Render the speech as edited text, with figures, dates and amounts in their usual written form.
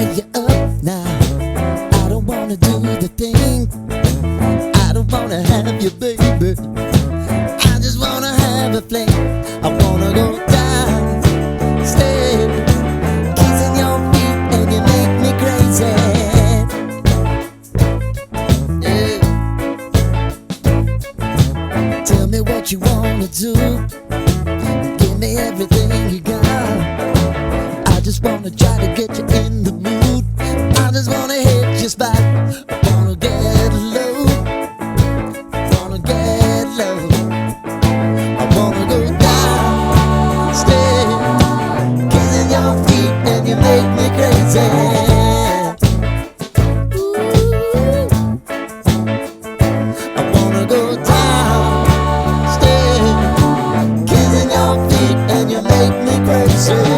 you up now. I don't wanna do the thing. I don't wanna have you, baby. I just wanna have a fling. I wanna go down, stay, kissing your feet, and you make me crazy. Yeah. Tell me what you wanna do. Give me everything you got. I just wanna try to get you in the mood. I just wanna hit your spot. I wanna get low, wanna get low. I wanna go down, stay, kissing your feet, and you make me crazy. Ooh. I wanna go down, stay, kissing your feet, and you make me crazy.